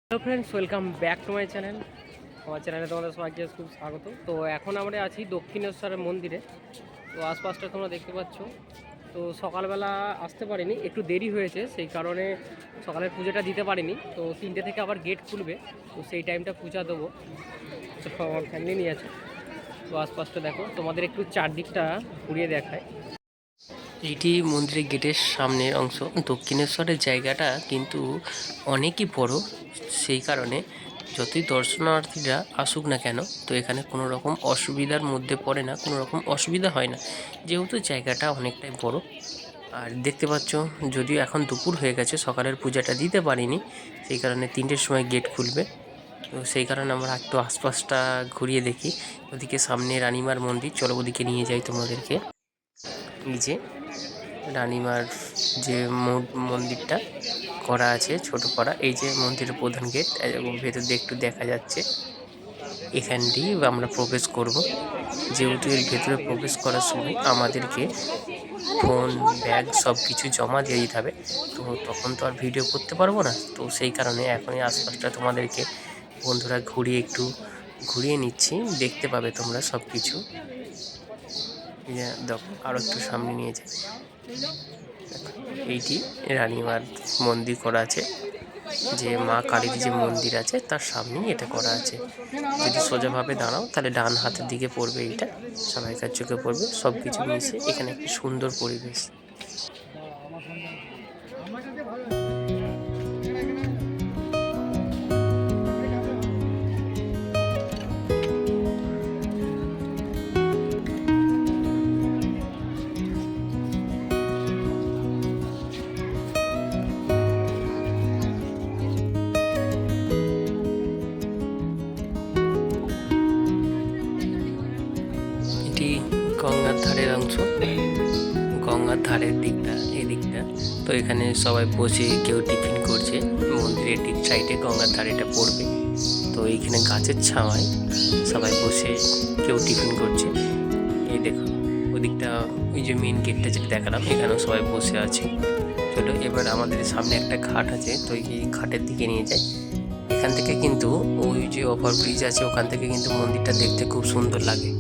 Hello friends, welcome back to my channel. আমার চ্যানেলে তোমাদের সবাইকে খুব স্বাগত। তো এখন আমরা আছি দক্ষিণেশ্বরের মন্দিরে। তো আশপাশটা তোমরা দেখতে পাচ্ছ। তো সকালবেলা আসতে পারিনি, একটু দেরি হয়েছে, সেই কারণে সকালের পুজোটা দিতে পারিনি। তো 3টে থেকে আবার গেট খুলবে, তো সেই টাইমটা পূজা দেবো। তো আমার ফ্যামিলি নিয়ে আছে। তো আশপাশটা দেখো, তোমাদের একটু চারদিকটা ঘুরিয়ে দেখায়। এইটি মন্দিরের গেটের সামনের অংশ। দক্ষিণেশ্বরের জায়গাটা কিন্তু অনেকই বড়, সেই কারণে যতই দর্শনার্থীরা আসুক না কেন, তো এখানে কোনো রকম অসুবিধার মধ্যে পড়ে না, কোনো রকম অসুবিধা হয় না, যেহেতু জায়গাটা অনেকটাই বড়। আর দেখতে পাচ্ছ, যদিও এখন দুপুর হয়ে গেছে, সকালের পূজাটা দিতে পারিনি, সেই কারণে 3টের সময় গেট খুলবে। তো সেই কারণে আমরা একটু আশপাশটা ঘুরিয়ে দেখি। ওদিকে সামনে রানীমার মন্দির, চলো ওদিকে নিয়ে যাই তোমাদেরকে। এই যে রানীমার যে মন্দিরটা করা আছে ছোট করা, এই যে মন্দিরের প্রধান গেট, এবং ভেতর দিয়ে একটু দেখা যাচ্ছে। এখানটি আমরা প্রবেশ করব, যেহেতু এর ভেতরে প্রবেশ করার সময় আমাদেরকে ফোন, ব্যাগ সব কিছু জমা দিয়ে দিতে হবে। তো তখন তো আর ভিডিও করতে পারবো না, তো সেই কারণে এখনই আশপাশটা তোমাদেরকে বন্ধুরা ঘুরিয়ে নিচ্ছি, দেখতে পাবে তোমরা সব কিছু। দেখো, আরও একটু সামনে নিয়ে যাই। এইটি রানীমার মন্দির করা আছে, যে মা কালীর যে মন্দির আছে তার সামনেই এটা করা আছে। যদি সোজাভাবে দাঁড়াও তাহলে ডান হাতের দিকে পড়বে, এইটা সবাইকার চোখে পড়বে। সব কিছু মিশে এখানে একটি সুন্দর পরিবেশ। এটি গঙ্গার ধারের অংশ, গঙ্গার ধারের দিকটা, এই দিকটা। তো এখানে সবাই বসে কেউ টিফিন করছে, মন্দিরের ঠিক সাইডে গঙ্গার ধারেটা পড়বে। তো এইখানে গাছের ছাওয়ায় সবাই বসে কেউ টিফিন করছে। এই দেখো ওদিকটা, ওই যে মেন গেটটা যেটা দেখালাম, এখানেও সবাই বসে আছে। চলো এবার আমাদের সামনে একটা ঘাট আছে, তো এই ঘাটের দিকে নিয়ে যাই। এখান থেকে কিন্তু ওই যে ওভারব্রিজ আছে, ওখান থেকে কিন্তু মন্দিরটা দেখতে খুব সুন্দর লাগে।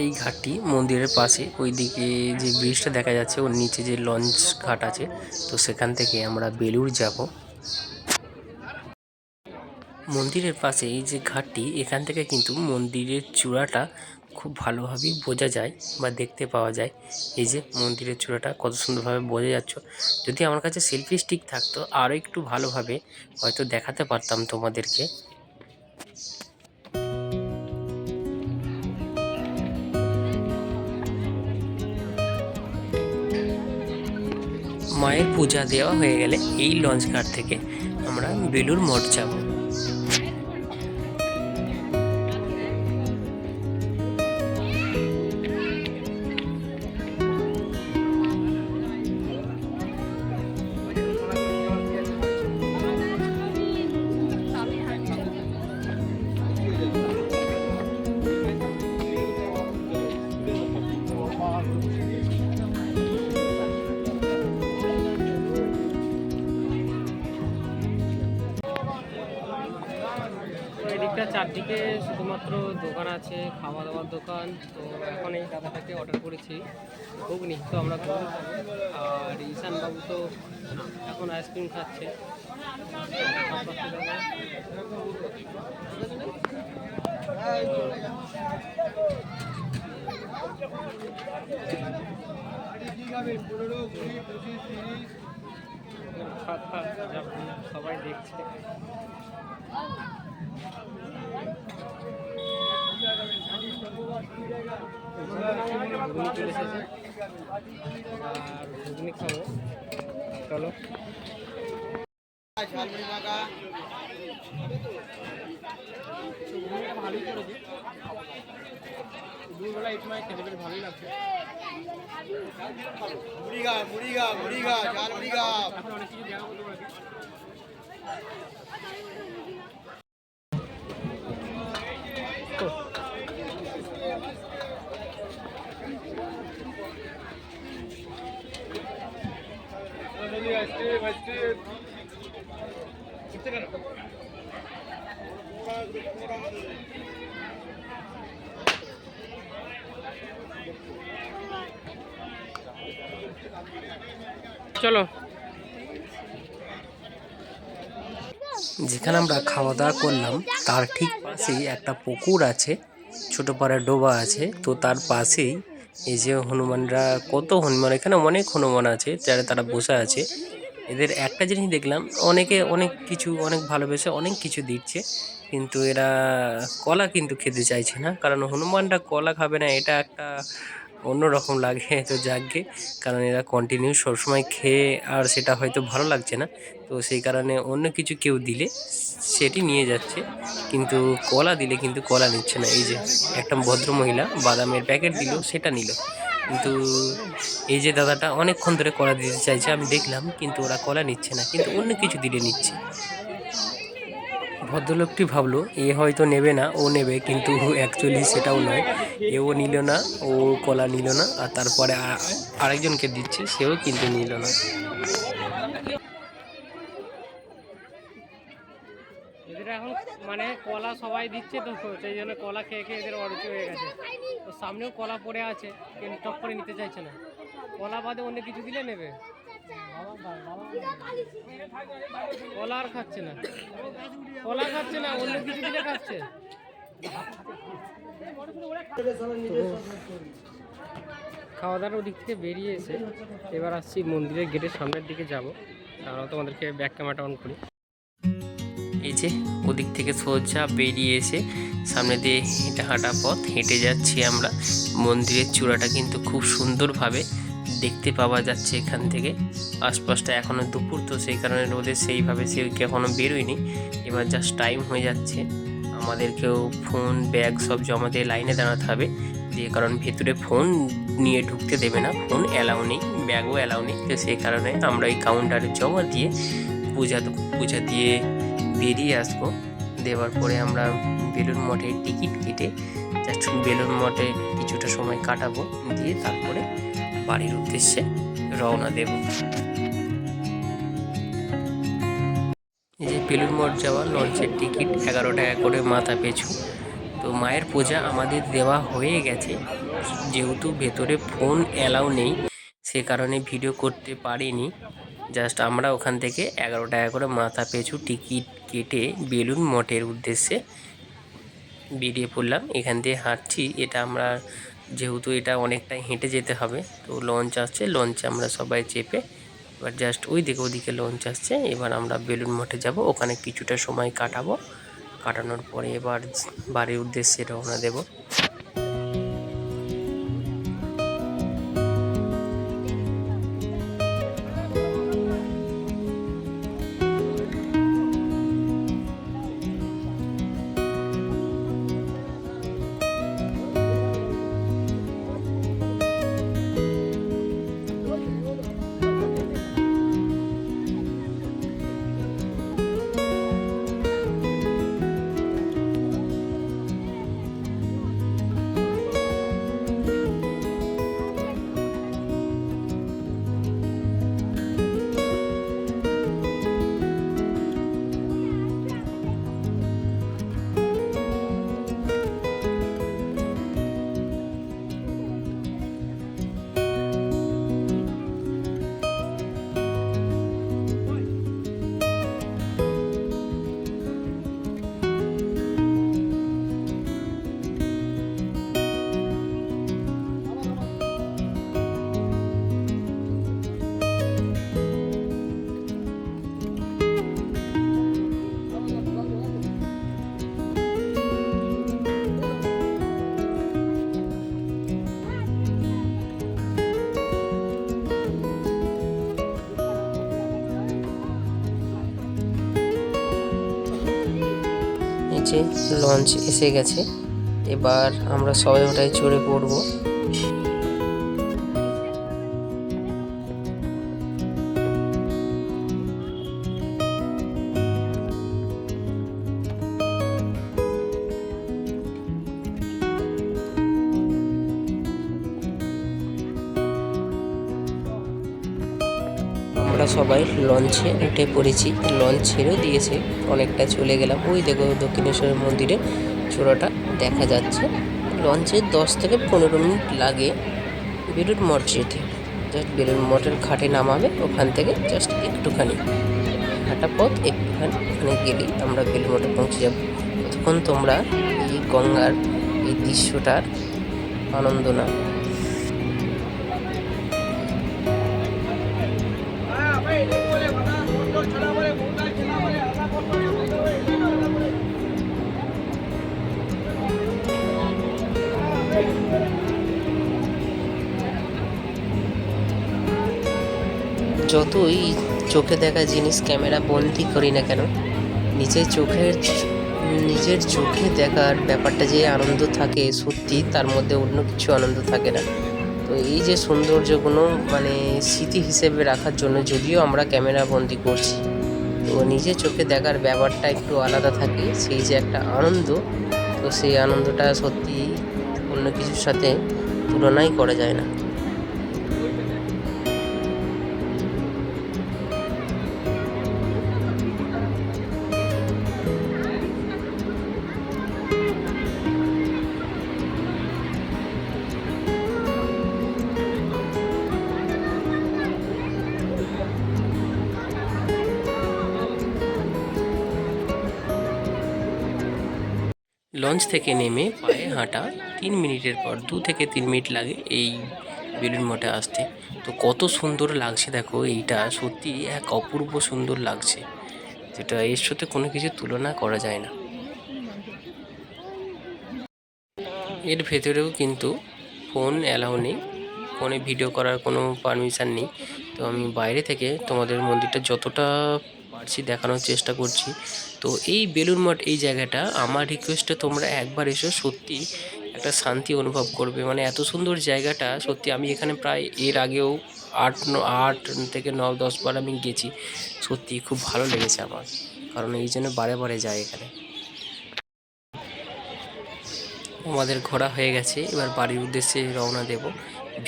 এই ঘাটটি মন্দিরের পাশে, ওইদিকে যে ব্রিজটা দেখা যাচ্ছে ওর নিচে যে লঞ্চ ঘাট আছে, তো সেখান থেকে আমরা বেলুড় যাব। মন্দিরের পাশে এই যে ঘাটটি, এখান থেকে কিন্তু মন্দিরের চূড়াটা খুব ভালোভাবেই বোঝা যায় বা দেখতে পাওয়া যায়। এই যে মন্দিরের চূড়াটা কত সুন্দরভাবে বোঝা যাচ্ছে। যদি আমার কাছে সেলফি স্টিক থাকতো, আরও একটু ভালোভাবে হয়তো দেখাতে পারতাম তোমাদেরকে। মায়ের পূজা দেওয়া হয়ে গেলে এই লঞ্চ ঘাট থেকে আমরা বেলুড় মঠ যাব। এদিকটা চারদিকে শুধুমাত্র দোকান আছে, খাওয়া দাওয়ার দোকান। তো এখন এই দাদাটাকে অর্ডার করেছি ঘুগনি, তো আমরা ঘুগনি খাবো। আর ঈশান বাবু তো এখন আইসক্রিম খাচ্ছে। সবাই দেখছে। ঘুগনি চলে এসেছে আর ঘুগনি খাবো, চলো। ভূমিটা ভালোই করেছে, দুপুরবেলা এই সময় খেতে বেশ ভালোই লাগছে। এখন অনেক কিছু দেখা করতে পারছি। চলো, যেখানে আমরা খাওয়া দাওয়া করলাম তার ঠিক পাশেই একটা পুকুর আছে, ছোট পাড়া ডোবা আছে। তো তার পাশেই এই যে হনুমানরা, কত হনুমান, এখানে অনেক হনুমান আছে যারা তারা বসে আছে। এদের একটা জিনিস দেখলাম, অনেকে অনেক কিছু অনেক ভালোবেসে অনেক কিছু দিচ্ছে, কিন্তু এরা কলা কিন্তু খেতে চাইছে না, কারণ হনুমানটা কলা খাবে না, এটা একটা অন্যরকম লাগে। তো যাকগে, কারণ এরা কন্টিনিউ সবসময় খেয়ে আর সেটা হয়তো ভালো লাগছে না, তো সেই কারণে অন্য কিছু কেউ দিলে সেটি নিয়ে যাচ্ছে, কিন্তু কলা দিলে কিন্তু কলা নিচ্ছে না। এই যে একটা ভদ্র মহিলা বাদামের প্যাকেট দিল, সেটা নিল, কিন্তু এই যে দাদাটা অনেকক্ষণ ধরে কলা দিতে চাইছে, আমি দেখলাম, কিন্তু ওরা কলা নিচ্ছে না, কিন্তু অন্য কিছু দিলে নিচ্ছে। ভদ্রলোকটি ভাবলো এ হয়তো নেবে না, ও নেবে, কিন্তু অ্যাকচুয়ালি সেটাও নয়, এও নিল না, ও কলা নিল না, আর তারপরে আরেকজনকে দিচ্ছে, সেও কিন্তু নিল না। এদের এখন মানে কলা সবাই দিচ্ছে, তো সেই জন্য কলা খেয়ে খেয়ে এদের অরুচি হয়ে গেছে। তো সামনেও কলা পড়ে আছে, কিন্তু টপ করে নিতে চাইছে না। কলা বাদে অন্য কিছু দিলে নেবে, কলা আর খাচ্ছে না, কলা খাচ্ছে না, অন্য কিছু দিলে খাচ্ছে। খাওয়া দাওয়ার ওদিক থেকে বেরিয়ে এসে এবার আসছি মন্দিরের গেটের সামনের দিকে যাব। তারাও তোমাদেরকে ব্যাক ক্যামেরাটা অন করি। এই যে ওদিক থেকে সোজা বেরিয়ে এসে সামনে দিয়ে হেঁটে হাঁটা পথ হেঁটে যাচ্ছি আমরা। মন্দিরের চূড়াটা কিন্তু খুব সুন্দরভাবে দেখতে পাওয়া যাচ্ছে এখান থেকে। আশপাশটা এখনও দুপুর, তো সেই কারণে রোদে সেইভাবে সে এখনও বেরোয়নি। এবার জাস্ট টাইম হয়ে যাচ্ছে, আমাদেরকেও ফোন ব্যাগ সব জমা দিয়ে লাইনে দাঁড়াতে হবে, যে কারণ ভেতরে ফোন নিয়ে ঢুকতে দেবে না, ফোন অ্যালাউ নেই, ব্যাগও অ্যালাউ নেই। তো সেই কারণে আমরা এই কাউন্টারে জমা দিয়ে পূজা দিয়ে বেরিয়ে আসবো। দেওয়ার পরে আমরা বেলুড় মঠে টিকিট কেটে জাস্ট বেলুড় মঠে কিছুটা সময় কাটাবো, দিয়ে তারপরে বাড়ির উদ্দেশ্যে রওনা দেব। এই যে বেলুড় মঠ যাওয়া লঞ্চের টিকিট 11 টাকা করে মাথা পিছু। তো মায়ের পূজা আমাদের দেওয়া হয়ে গেছে, যেহেতু ভেতরে ফোন অ্যালাউ নেই সে কারণে ভিডিও করতে পারিনি। জাস্ট আমরা ওখান থেকে 11 টাকা করে মাথা পিছু টিকিট কেটে বেলুড় মঠের উদ্দেশ্যে বেরিয়ে পড়লাম। এখান দিয়ে হাঁটছি, এটা আমরা যেহেতু এটা অনেকটাই হেঁটে যেতে হবে, তো লঞ্চ আসছে, লঞ্চে আমরা সবাই চেপে এবার জাস্ট ওদিকে লঞ্চ আসছে। এবার আমরা বেলুড় মঠে যাব, ওখানে কিছুটা সময় কাটাবো, কাটানোর পরে এবার বাড়ির উদ্দেশ্যে রওনা দেব। যে লঞ্চ এসে গেছে, এবার আমরা সবাই ওটায় চড়ে পড়বো। আমরা সবাই লঞ্চে উঠে পড়েছি, লঞ্চ ছেড়েও দিয়েছে, অনেকটা চলে গেলাম। ওই দেখো দক্ষিণেশ্বরের মন্দিরে চূড়াটা দেখা যাচ্ছে। লঞ্চে 10 থেকে 15 মিনিট লাগে বেলুড় মঠ যেতে। জাস্ট বেলুড় মঠের ঘাটে নামাবে, ওখান থেকে জাস্ট একটুখানি হাঁটা পথ, একটুখানি ওখানে গেলেই আমরা বেলুড় মঠে পৌঁছে যাব। ততক্ষণ তোমরা এই গঙ্গার এই দৃশ্যটার আনন্দ নাও। যতই চোখে দেখা জিনিস ক্যামেরা বন্দি করি না কেন, নিজের চোখে দেখার ব্যাপারটা যে আনন্দ থাকে, সত্যি তার মধ্যে অন্য কিছু আনন্দ থাকে না। তো এই যে সৌন্দর্যগুলো মানে স্মৃতি হিসেবে রাখার জন্য যদিও আমরা ক্যামেরা বন্দি করছি, তো নিজের চোখে দেখার ব্যাপারটা একটু আলাদা থাকে। সেই যে একটা আনন্দ, তো সেই আনন্দটা সত্যি অন্য কিছুর সাথে তুলনাই করা যায় না। লঞ্চ থেকে নেমে পায়ে হাঁটা 3 মিনিটের পর 2 থেকে 3 মিনিট লাগে এই বেলুড় মঠে আসতে। তো কত সুন্দর লাগছে দেখো, এইটা সত্যি এক অপূর্ব সুন্দর লাগছে, যেটা এর সাথে কোনো কিছু তুলনা করা যায় না। এর ভেতরেও কিন্তু ফোন অ্যালাউ নেই, ফোনে ভিডিও করার কোনো পারমিশন নেই। তো আমি বাইরে থেকে তোমাদের মন্দিরটা যতটা পারছি দেখানোর চেষ্টা করছি। তো এই বেলুড় মঠ এই জায়গাটা আমার রিকোয়েস্টে তোমরা একবার এসো, সত্যি একটা শান্তি অনুভব করবে। মানে এত সুন্দর জায়গাটা সত্যি, আমি এখানে প্রায় এর আগেও 8 থেকে 9-10 বার আমি গেছি। সত্যি খুব ভালো লেগেছে আমার, কারণ এই জন্য বারে বারে যাই এখানে। আমাদের ঘোরা হয়ে গেছে, এবার বাড়ির উদ্দেশ্যে রওনা দেব।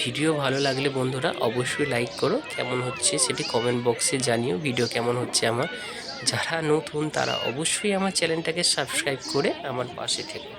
ভিডিও ভালো লাগলে বন্ধুরা অবশ্যই লাইক করো, কেমন হচ্ছে সেটি কমেন্ট বক্সে জানিও। ভিডিও কেমন হচ্ছে আমার, যারা নতুন তারা অবশ্যই আমার চ্যানেলটাকে সাবস্ক্রাইব করে আমার পাশে থেকো।